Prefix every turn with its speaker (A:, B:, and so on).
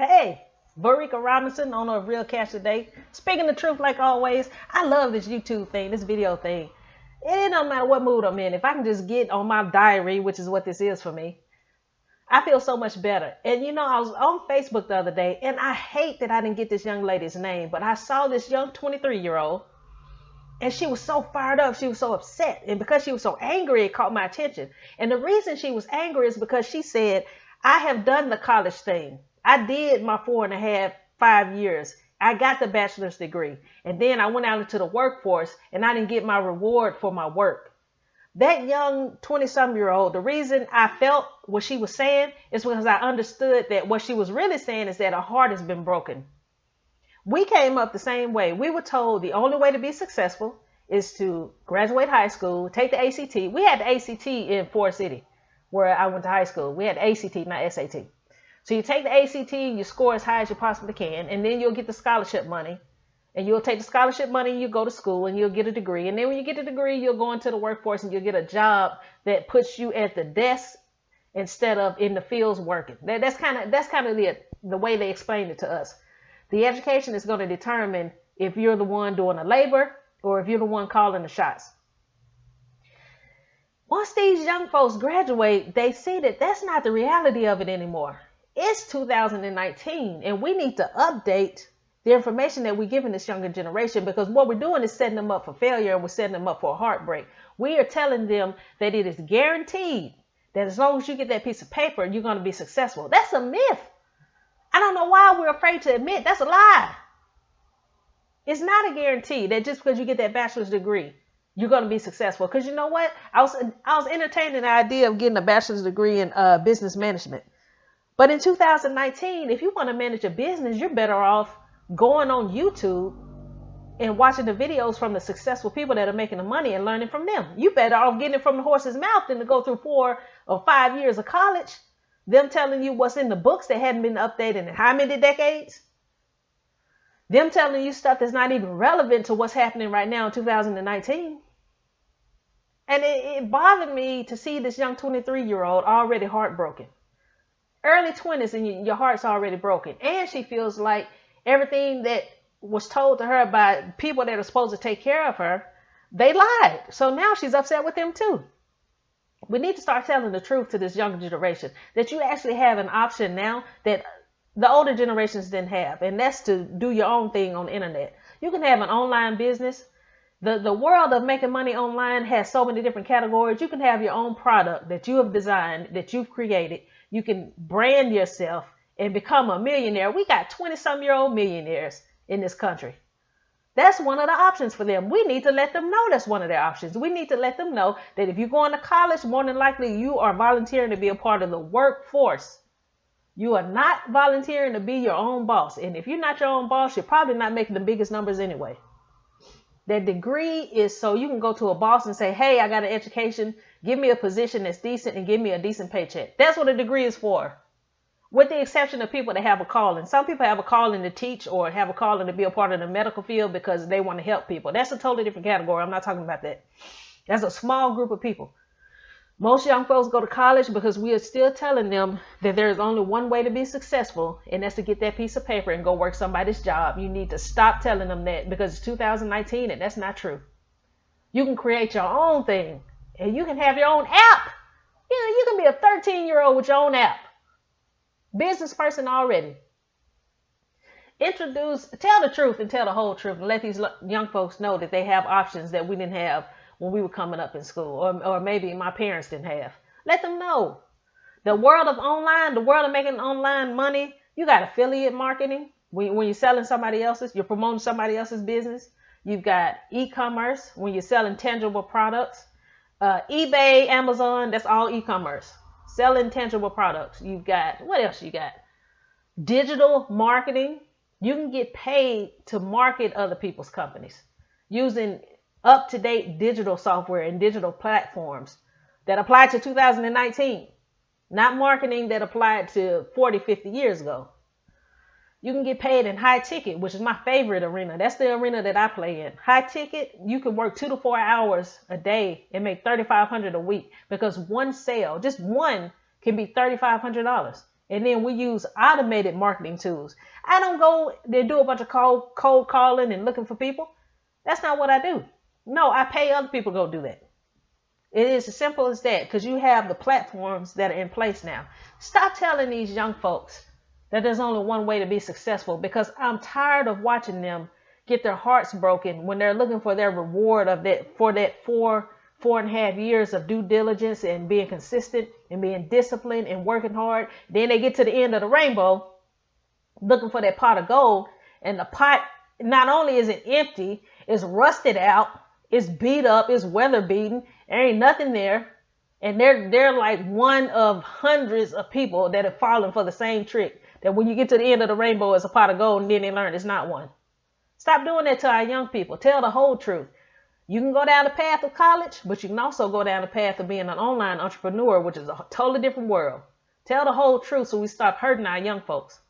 A: Hey, Verika Robinson on a Real Cash Today. Speaking the truth like always, I love this YouTube thing, this video thing. It don't matter what mood I'm in. If I can just get on my diary, which is what this is for me, I feel so much better. And I was on Facebook the other day, and I hate that I didn't get this young lady's name, but I saw this young 23-year-old, and she was so fired up. She was so upset. And because she was so angry, it caught my attention. And the reason she was angry is because she said, I have done the college thing. I did my 4.5, 5 years. I got the bachelor's degree. And then I went out into the workforce and I didn't get my reward for my work. That young 20-some-year-old, the reason I felt what she was saying is because I understood that what she was really saying is that her heart has been broken. We came up the same way. We were told the only way to be successful is to graduate high school, take the ACT. We had the ACT in Ford City, where I went to high school. We had the ACT, not SAT. So you take the ACT, you score as high as you possibly can, and then you'll get the scholarship money. And you'll take the scholarship money, and you go to school, and you'll get a degree. And then when you get a degree, you'll go into the workforce, and you'll get a job that puts you at the desk instead of in the fields working. That's kind of the way they explained it to us. The education is going to determine if you're the one doing the labor or if you're the one calling the shots. Once these young folks graduate, they see that that's not the reality of it anymore. It's 2019, and we need to update the information that we're giving this younger generation, because what we're doing is setting them up for failure, and we're setting them up for a heartbreak. We are telling them that it is guaranteed that as long as you get that piece of paper, you're going to be successful. That's a myth. I don't know why we're afraid to admit that's a lie. It's not a guarantee that just because you get that bachelor's degree, you're going to be successful. Because you know what? I was entertaining the idea of getting a bachelor's degree in business management. But in 2019, if you want to manage a business, you're better off going on YouTube and watching the videos from the successful people that are making the money and learning from them. You better off getting it from the horse's mouth than to go through 4 or 5 years of college. Them telling you what's in the books that hadn't been updated in how many decades? Them telling you stuff that's not even relevant to what's happening right now in 2019. And it bothered me to see this young 23-year-old already heartbroken. Early 20s and your heart's already broken. And she feels like everything that was told to her by people that are supposed to take care of her, they lied. So now she's upset with them too. We need to start telling the truth to this younger generation, that you actually have an option now that the older generations didn't have, and that's to do your own thing on the internet. You can have an online business. The world of making money online has so many different categories. You can have your own product that you have designed, that you've created. You can brand yourself and become a millionaire. We got 20-some-year-old millionaires in this country. That's one of the options for them. We need to let them know that's one of their options. We need to let them know that if you're going to college, more than likely you are volunteering to be a part of the workforce. You are not volunteering to be your own boss. And if you're not your own boss, you're probably not making the biggest numbers anyway. That degree is so you can go to a boss and say, hey, I got an education. Give me a position that's decent and give me a decent paycheck. That's what a degree is for. With the exception of people that have a calling. Some people have a calling to teach or have a calling to be a part of the medical field because they want to help people. That's a totally different category. I'm not talking about that. That's a small group of people. Most young folks go to college because we are still telling them that there is only one way to be successful, and that's to get that piece of paper and go work somebody's job. You need to stop telling them that, because it's 2019 and that's not true. You can create your own thing, and you can have your own app. You can be a 13-year-old with your own app. Business person already. Tell the truth and tell the whole truth, and let these young folks know that they have options that we didn't have when we were coming up in school, or maybe my parents didn't have. Let them know. The world of online, the world of making online money, you got affiliate marketing. When you're selling somebody else's, you're promoting somebody else's business. You've got e-commerce when you're selling tangible products. eBay, Amazon, that's all e-commerce. Selling tangible products. You've got, what else you got? Digital marketing. You can get paid to market other people's companies using up-to-date digital software and digital platforms that apply to 2019, not marketing that applied to 40, 50 years ago. You can get paid in high ticket, which is my favorite arena. That's the arena that I play in. High ticket, you can work 2 to 4 hours a day and make $3,500 a week, because one sale, just one, can be $3,500. And then we use automated marketing tools. I don't go and do a bunch of cold calling and looking for people. That's not what I do. No, I pay other people to go do that. It is as simple as that because you have the platforms that are in place now. Stop telling these young folks that there's only one way to be successful, because I'm tired of watching them get their hearts broken when they're looking for their reward of that for that 4.5 years of due diligence and being consistent and being disciplined and working hard. Then they get to the end of the rainbow looking for that pot of gold, and the pot not only is it empty, it's rusted out, it's beat up, it's weather beaten, there ain't nothing there. And they're like one of hundreds of people that have fallen for the same trick. That when you get to the end of the rainbow, it's a pot of gold, and then they learn it's not one. Stop doing that to our young people. Tell the whole truth. You can go down the path of college, but you can also go down the path of being an online entrepreneur, which is a totally different world. Tell the whole truth so we stop hurting our young folks.